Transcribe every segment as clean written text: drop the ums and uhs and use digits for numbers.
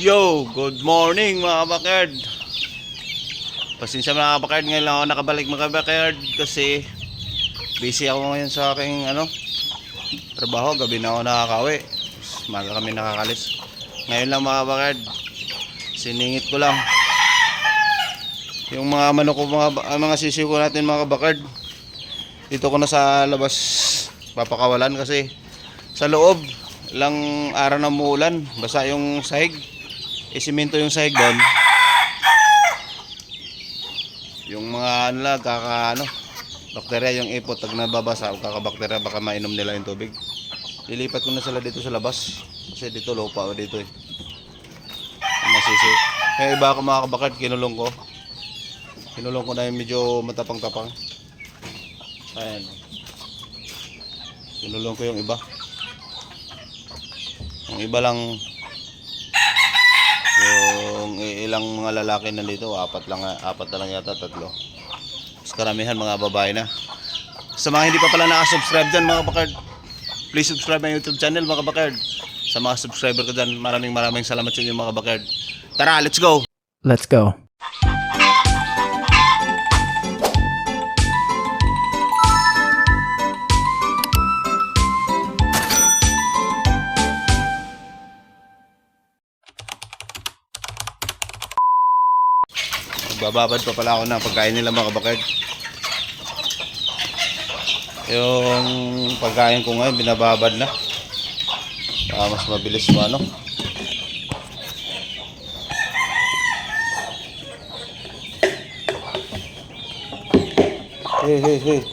Yo, good morning mga kabakard. Pasensya mga kabakard, ngayon lang ako nakabalik mga kabakard kasi busy ako ngayon sa aking trabaho. Gabi na ako nakakauwi. Maga kami nakakalis. Ngayon lang mga kabakard, siningit ko lang yung mga manok ko, mga sisiw ko natin mga kabakard. Dito ko na sa labas papakawalan kasi sa loob lang araw na muulan, basa yung sahig. Isiminto yung sahig doon. Yung mga bakterya, yung ipot pag nababasa o kakabakterya, baka mainom nila yung tubig. Lilipat ko na sila dito sa labas kasi dito lupa o dito masisi. Kaya iba ako mga kabakard, kinulong ko na yung medyo matapang-tapang. Ayan, kinulong ko yung iba lang. Yung ilang mga lalaki nandito, apat na lang yata, tatlo. Mas karamihan mga babae na. Sa mga hindi pa pala nakasubscribe dyan mga bakard, please subscribe my YouTube channel mga bakard. Sa mga subscriber ko dyan, maraming salamat sa inyo mga bakard. Tara, let's go! Let's go. Bababad pa pala ako ng pagkain nila mga kabakard. Yung pagkain ko ngayon binababad na para mas mabilis mo Hey.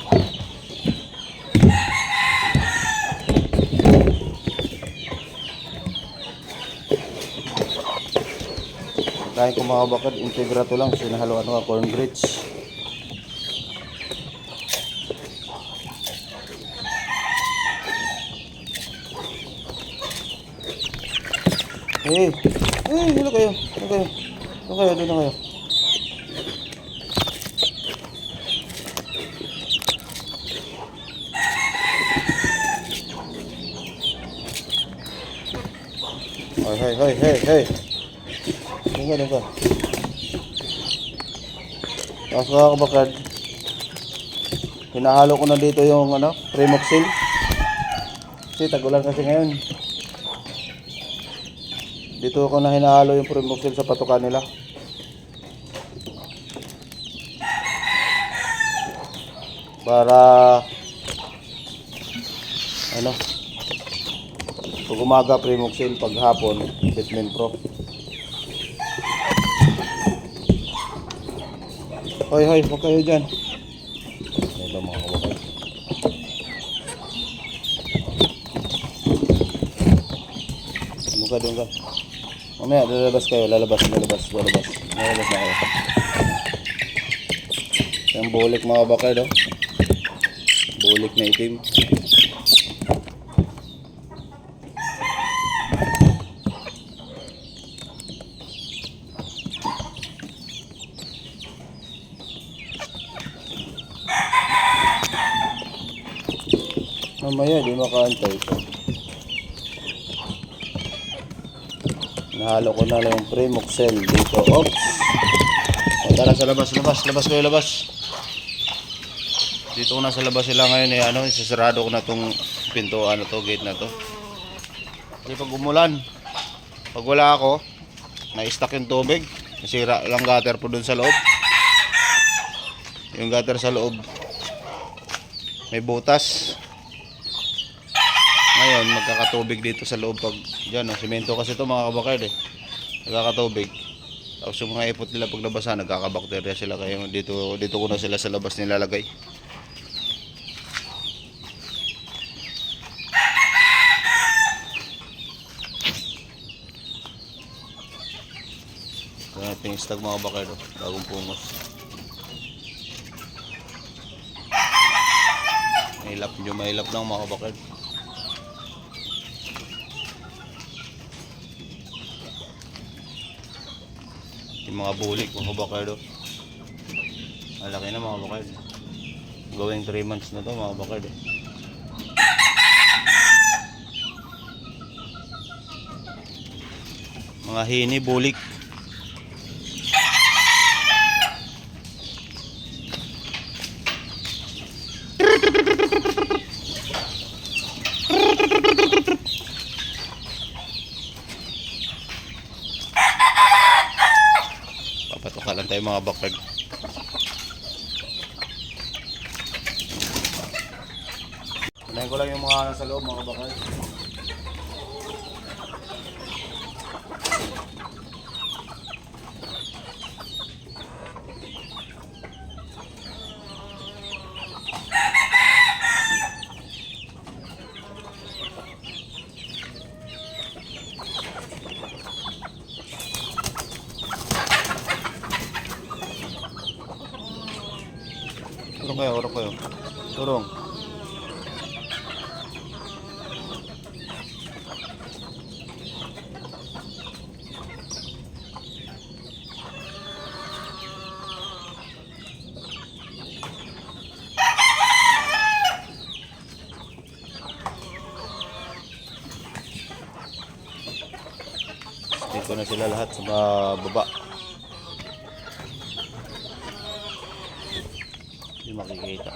Kain ko mga kabakard, integrato lang, sinahaluan ko corn grits. Hey, dito kayo. Doon na kayo. Hey. Doon ka. Tapos mga kabakard, hinahalo ko na dito yung Primoxil. Kasi tagulan kasi ngayon. Dito ko na hinahalo yung Primoxil sa patukan nila. Para pag umaga Primoxil, pag hapon Vitamin Pro. Hoy, huwag kayo dyan. Ito mga kabakard. Doon ka. Mamaya, lalabas na kayo. Yung bulik mga kabakard, bulik na itim. Mamaya di makaantay ito. Nahalo ko na lang yung Primoxil dito. Oops. Tara sa labas kayo. Dito ko na sa labas sila ngayon isasarado ko na tong pintuan gate na to. Kasi pag umulan, pag wala ako, na-stuck yung tubig, nasira lang gutter po dun sa loob. Yung gutter sa loob may butas. Ngayon magkakatubig dito sa loob pag dyan, semento kasi ito mga kabakard nagkakatubig. Tapos yung mga ipot nila pag nabasa, nagkakabakterya sila, kaya dito ko na sila sa labas nilalagay. Kaya pinistag mga kabakard, bagong pungos. Mahilap lang mga kabakard. Yung mga bulik mga kabakard, malaki na mga kabakard. Going 3 months na to mga kabakard. Mga hini, bulik. Papatuka lang tayo mga backyard. Unahin ko lang yung mga nasa loob mga backyard. Urong kayo. Urong. Dito na sila lahat sa baba. Hindi makikita.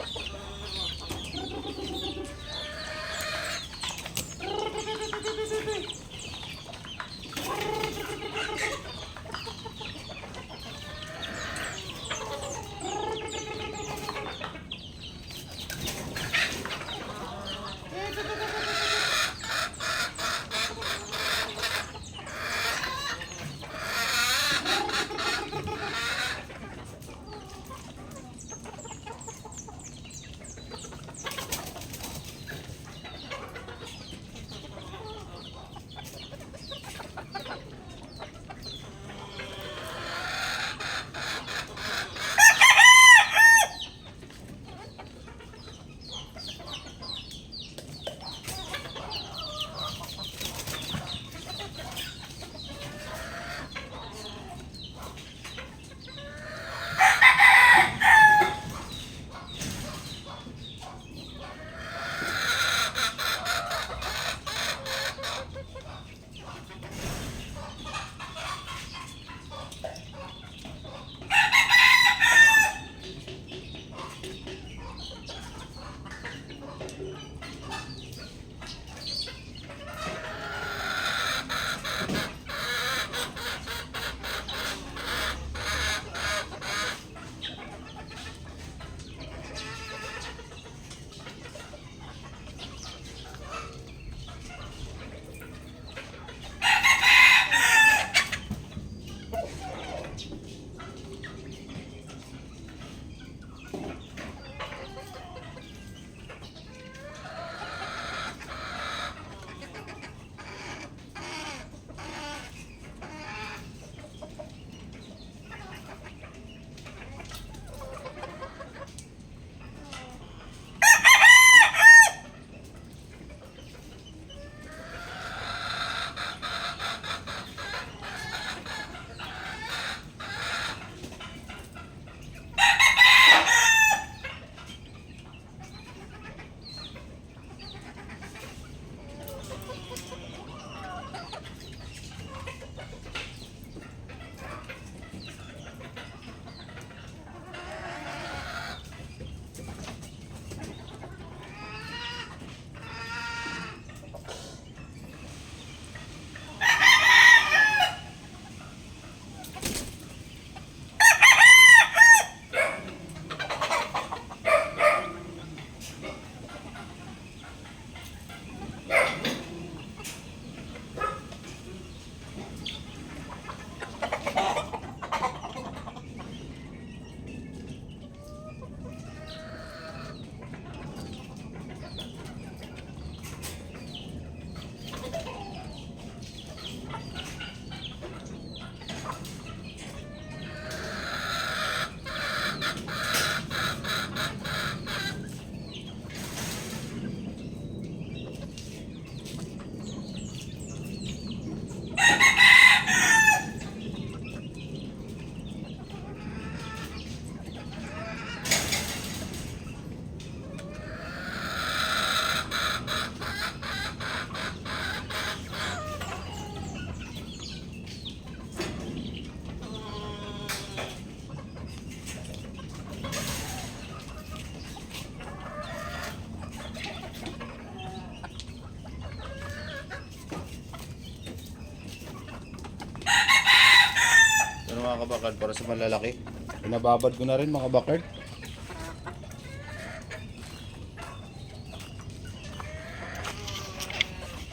Pero mga kabakard, para sa malalaki. Pinababad ko na rin mga kabakard.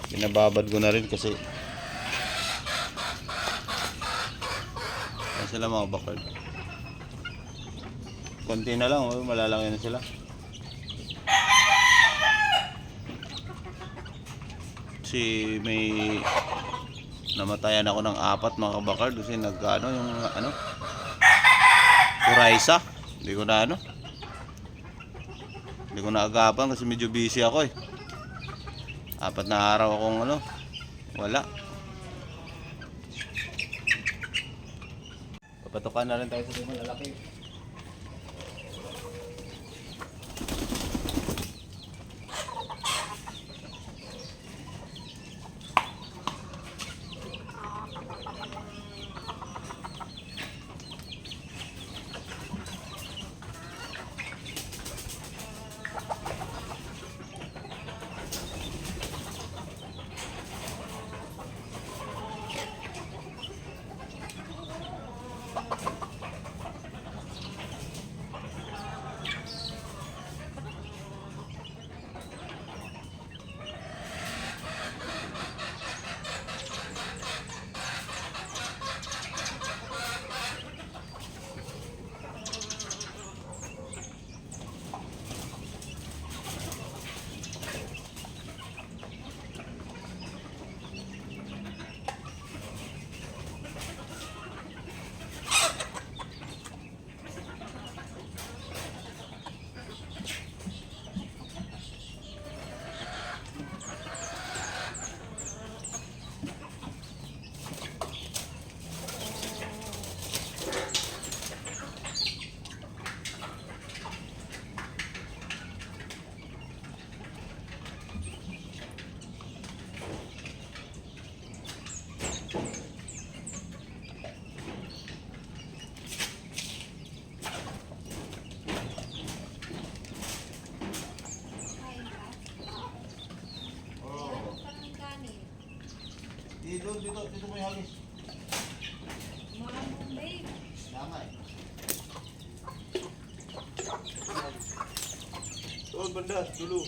Pinababad ko na rin kasi yan sila mga kabakard. Konti na lang, oh, malalaki na sila. Kasi may namatayan ako ng 4 mga kabakard kasi nagano yung ano Puraisa. Hindi ko na agapan kasi medyo busy ako eh. 4 na araw akong ano wala. Papatukan na rin tayo sa mga lalaki. Dito mo ihagis. Tama eh. Tuon banda, dulu.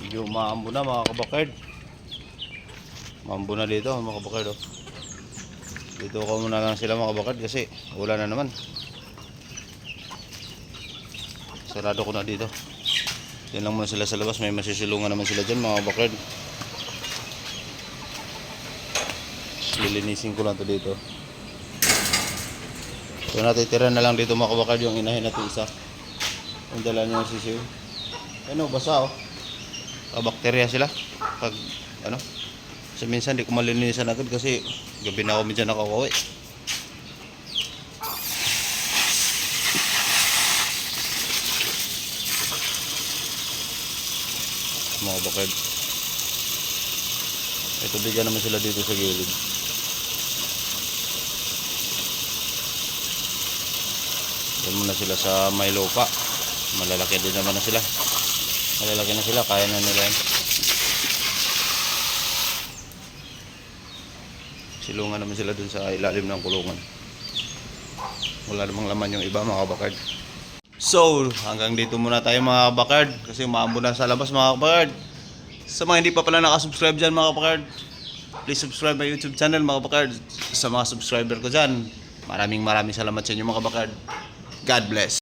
Medyo maambo na mga kabakard. Maambo na dito mga kabakard oh. Dito ko muna lang sila mga kabakard kasi wala na naman. Sarado ko na dito. Yan lang muna sila sa labas. May masisilungan naman sila dyan mga kabakard. Lilinisin ko lang to dito. So natitira na lang dito mga kabakard yung inahin natin isa. Yung dala niya yung sisiw. Ano basa oh. Bakterya sila pag ano kasi minsan di ko malinisan agad kasi gabi na ako medyo nakakauwi mga bakad. Ito bigyan naman sila dito sa gilid. Yan muna sila sa may lupa. Malalaki din naman na sila. Malalaki na sila, kaya na nila yan. Silungan naman sila dun sa ilalim ng kulungan. Wala namang laman yung iba mga kabakard. So, hanggang dito muna tayo mga kabakard. Kasi maambo na sa labas mga kabakard. Sa mga hindi pa pala nakasubscribe dyan mga kabakard, please subscribe my YouTube channel mga kabakard. Sa mga subscriber ko dyan, maraming salamat sa inyo mga kabakard. God bless.